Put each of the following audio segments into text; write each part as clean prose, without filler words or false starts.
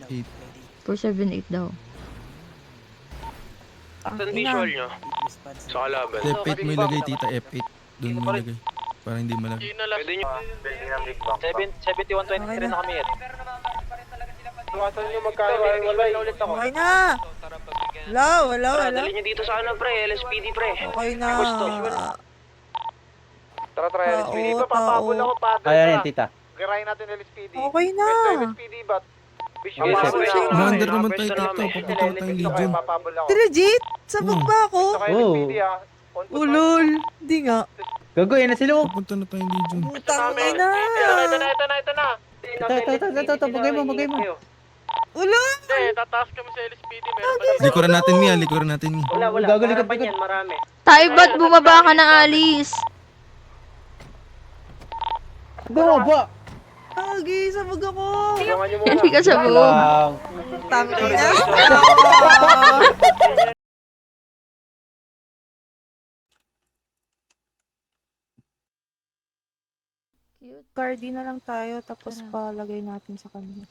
8. 478 daw. Saan visual nyo? Sa kalaban. F8 mo ilagay, tita. F8. Doon mo ilagay. Para hindi malag. Pwede nyo. 7123 na kami. Tuwasan nyo magkawalay ulit ako. Okay na! Wala. Dali nyo dito sa ano pre, LSPD pre. Okay na. Tara, LSPD ba? Papahabol ako pa. Ayan yan, tita. Garayin natin LSPD. Okay na. LSPD ba? Visual Yes, papahabol yes. ako. Commander naman tayo, Pwesto tito. namin. Papunta na tayong Legion. Papahabol ako. Di legit? Sabog ba ako? Gusto kayo LSPD ah. On foot Ulol. Di nga. Gago, yan na sila. Papunta na tayong Legion. Putang ina. Ito na. Ito, bagay mo. Ulol. Tataas kami sa LSPD. Meron pa Likuran natin, Mia. Likuran natin, Mia. Wala. Gago, likod, Harapan likod. yan, marami. Tayo ba't bumaba ka na, Alice? Baba! Agi, sabog ako. Tulungan nyo muna. Hindi ka sa buo. Lang. Tang ina. Cute. Cardi na lang tayo tapos palagay natin sa kanya.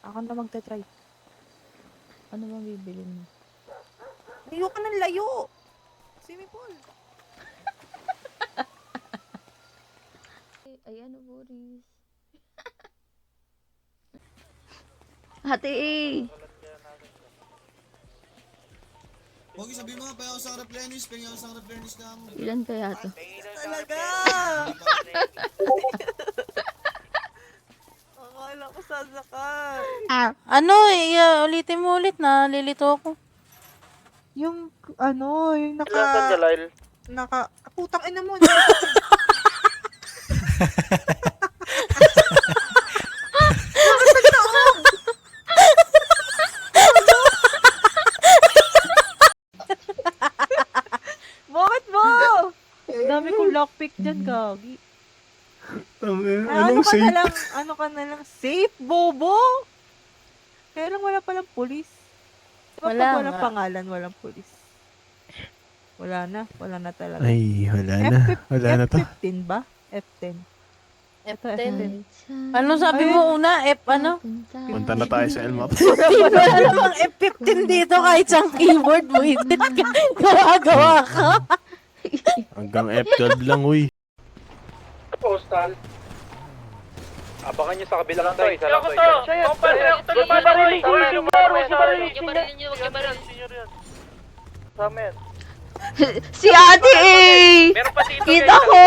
Ako na magte-try. Ano bang bibili mo? Layo ka ng layo. Swimming pool. Ay, ano, Boris? Ate eh. Huwag sabihin mo, payaw sa replenish ka mo. Ilan kaya to? Talaga. Akala ko sasakay. Ano ulitin mo ulit na lilito ako. Yung ano, yung Lyle? putang ina mo. Bakit mo? Dami kong lockpick dyan, gagi. Ano ka na lang, safe, bobo? Kaya lang wala palang pulis. Diba Wala pag walang nga. pangalan, walang pulis. Wala na talaga. Ay, wala na. Wala na to. F15 ba? F10. F10. Ano sabi mo una? F ano? Punta na tayo sa LMAP. Wala namang F15 dito kahit sa keyboard mo. Gawa-gawa ka. Hanggang F12 lang, uy. Postal. Abangan nyo sa kabilang side. Isa lang to. Si ate eh! Meron pa dito. Kita ko!